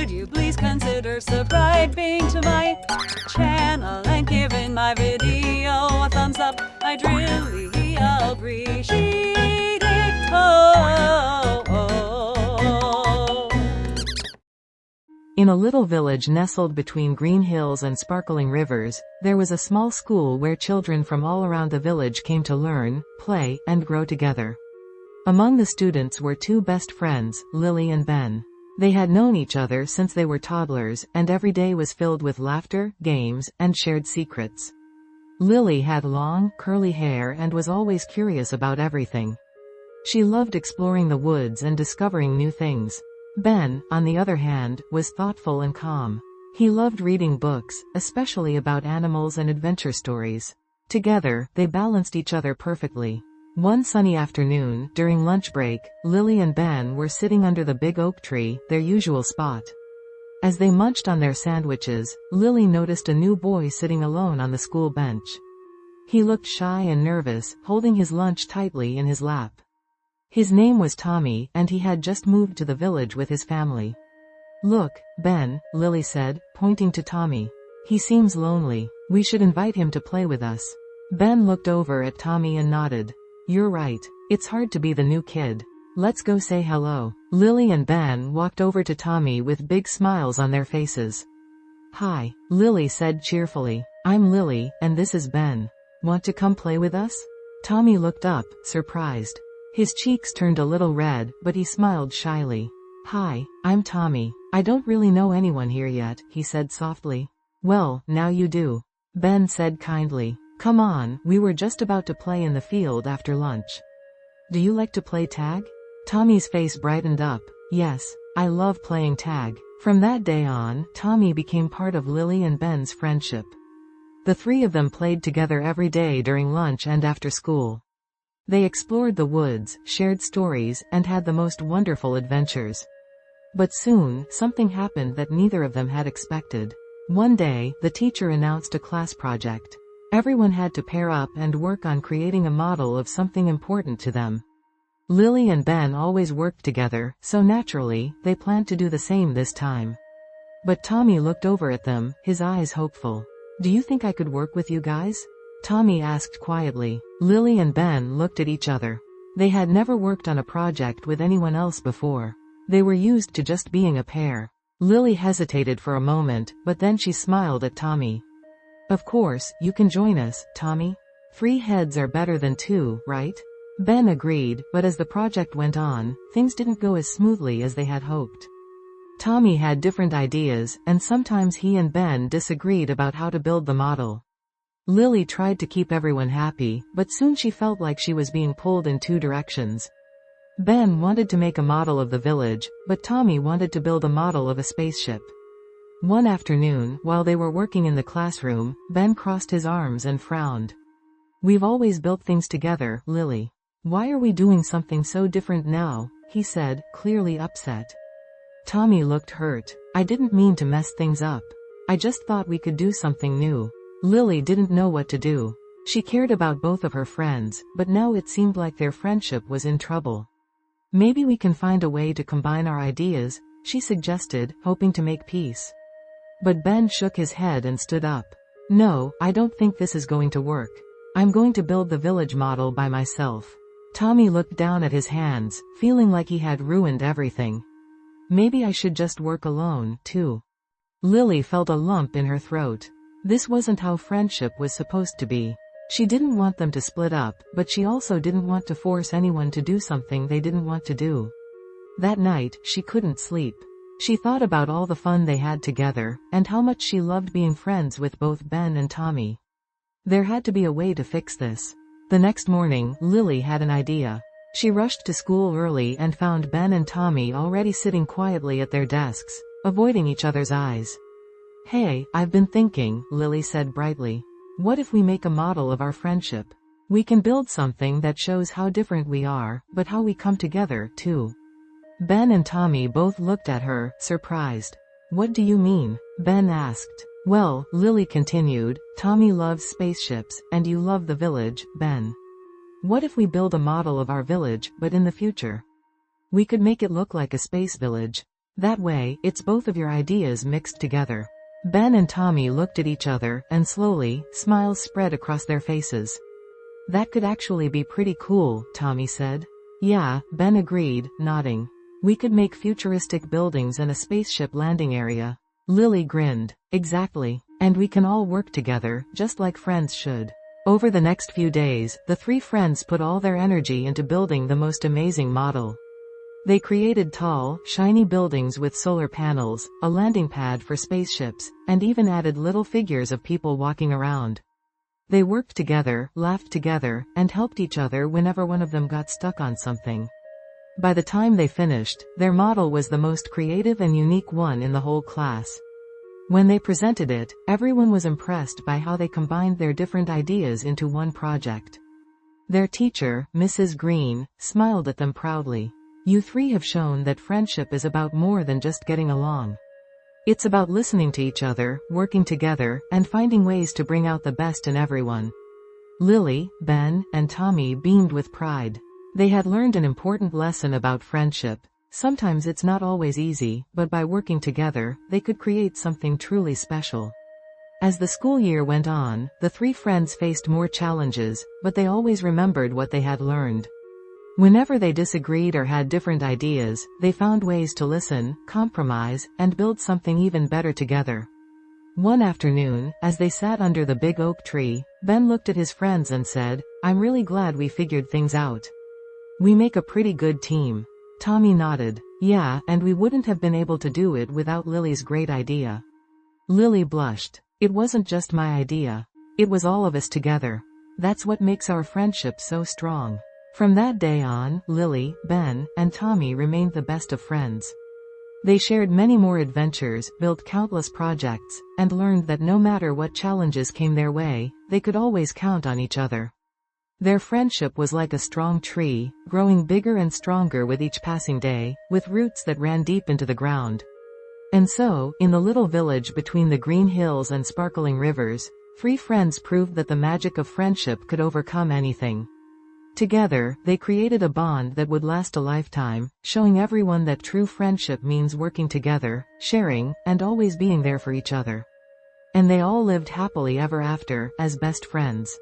Could you please consider subscribing to my channel and giving my video a thumbs up? I'd really appreciate it. In a little village nestled between green hills and sparkling rivers, there was a small school where children from all around the village came to learn, play, and grow together. Among the students were two best friends, Lily and Ben. They had known each other since they were toddlers, and every day was filled with laughter, games, and shared secrets. Lily had long, curly hair and was always curious about everything. She loved exploring the woods and discovering new things. Ben, on the other hand, was thoughtful and calm. He loved reading books, especially about animals and adventure stories. Together, they balanced each other perfectly. One sunny afternoon, during lunch break, Lily and Ben were sitting under the big oak tree, their usual spot. As they munched on their sandwiches, Lily noticed a new boy sitting alone on the school bench. He looked shy and nervous, holding his lunch tightly in his lap. His name was Tommy, and he had just moved to the village with his family. "Look, Ben," Lily said, pointing to Tommy. "He seems lonely. We should invite him to play with us." Ben looked over at Tommy and nodded. "You're right. It's hard to be the new kid. Let's go say hello." Lily and Ben walked over to Tommy with big smiles on their faces. "Hi," Lily said cheerfully. "I'm Lily, and this is Ben. Want to come play with us?" Tommy looked up, surprised. His cheeks turned a little red, but he smiled shyly. "Hi, I'm Tommy. I don't really know anyone here yet," he said softly. "Well, now you do," Ben said kindly. "Come on, we were just about to play in the field after lunch. Do you like to play tag?" Tommy's face brightened up. "Yes, I love playing tag." From that day on, Tommy became part of Lily and Ben's friendship. The three of them played together every day during lunch and after school. They explored the woods, shared stories, and had the most wonderful adventures. But soon, something happened that neither of them had expected. One day, the teacher announced a class project. Everyone had to pair up and work on creating a model of something important to them. Lily and Ben always worked together, so naturally, they planned to do the same this time. But Tommy looked over at them, his eyes hopeful. "Do you think I could work with you guys?" Tommy asked quietly. Lily and Ben looked at each other. They had never worked on a project with anyone else before. They were used to just being a pair. Lily hesitated for a moment, but then she smiled at Tommy. "Of course, you can join us, Tommy. 3 heads are better than 2, right?" Ben agreed, but as the project went on, things didn't go as smoothly as they had hoped. Tommy had different ideas, and sometimes he and Ben disagreed about how to build the model. Lily tried to keep everyone happy, but soon she felt like she was being pulled in 2 directions. Ben wanted to make a model of the village, but Tommy wanted to build a model of a spaceship. One afternoon, while they were working in the classroom, Ben crossed his arms and frowned. "We've always built things together, Lily. Why are we doing something so different now?" he said, clearly upset. Tommy looked hurt. "I didn't mean to mess things up. I just thought we could do something new." Lily didn't know what to do. She cared about both of her friends, but now it seemed like their friendship was in trouble. "Maybe we can find a way to combine our ideas," she suggested, hoping to make peace. But Ben shook his head and stood up. "No, I don't think this is going to work. I'm going to build the village model by myself." Tommy looked down at his hands, feeling like he had ruined everything. "Maybe I should just work alone, too." Lily felt a lump in her throat. This wasn't how friendship was supposed to be. She didn't want them to split up, but she also didn't want to force anyone to do something they didn't want to do. That night, she couldn't sleep. She thought about all the fun they had together, and how much she loved being friends with both Ben and Tommy. There had to be a way to fix this. The next morning, Lily had an idea. She rushed to school early and found Ben and Tommy already sitting quietly at their desks, avoiding each other's eyes. "Hey, I've been thinking," Lily said brightly. "What if we make a model of our friendship? We can build something that shows how different we are, but how we come together, too." Ben and Tommy both looked at her, surprised. "What do you mean?" Ben asked. "Well," Lily continued, "Tommy loves spaceships, and you love the village, Ben. What if we build a model of our village, but in the future? We could make it look like a space village. That way, it's both of your ideas mixed together. Ben and Tommy looked at each other, and slowly, smiles spread across their faces. That could actually be pretty cool, Tommy said. Yeah, Ben agreed, nodding. We could make futuristic buildings and a spaceship landing area. Lily grinned. Exactly. And we can all work together, just like friends should. Over the next few days, the three friends put all their energy into building the most amazing model. They created tall, shiny buildings with solar panels, a landing pad for spaceships, and even added little figures of people walking around. They worked together, laughed together, and helped each other whenever one of them got stuck on something. By the time they finished, their model was the most creative and unique one in the whole class. When they presented it, everyone was impressed by how they combined their different ideas into one project. Their teacher, Mrs. Green, smiled at them proudly. You three have shown that friendship is about more than just getting along. It's about listening to each other, working together, and finding ways to bring out the best in everyone. Lily, Ben, and Tommy beamed with pride. They had learned an important lesson about friendship. Sometimes it's not always easy, but by working together, they could create something truly special. As the school year went on, the three friends faced more challenges, but they always remembered what they had learned. Whenever they disagreed or had different ideas, they found ways to listen, compromise, and build something even better together. One afternoon, as they sat under the big oak tree, Ben looked at his friends and said, "I'm really glad we figured things out. We make a pretty good team." Tommy nodded. Yeah, and we wouldn't have been able to do it without Lily's great idea. Lily blushed. It wasn't just my idea. It was all of us together. That's what makes our friendship so strong. From that day on, Lily, Ben, and Tommy remained the best of friends. They shared many more adventures, built countless projects, and learned that no matter what challenges came their way, they could always count on each other. Their friendship was like a strong tree, growing bigger and stronger with each passing day, with roots that ran deep into the ground. And so, in the little village between the green hills and sparkling rivers, three friends proved that the magic of friendship could overcome anything. Together, they created a bond that would last a lifetime, showing everyone that true friendship means working together, sharing, and always being there for each other. And they all lived happily ever after, as best friends.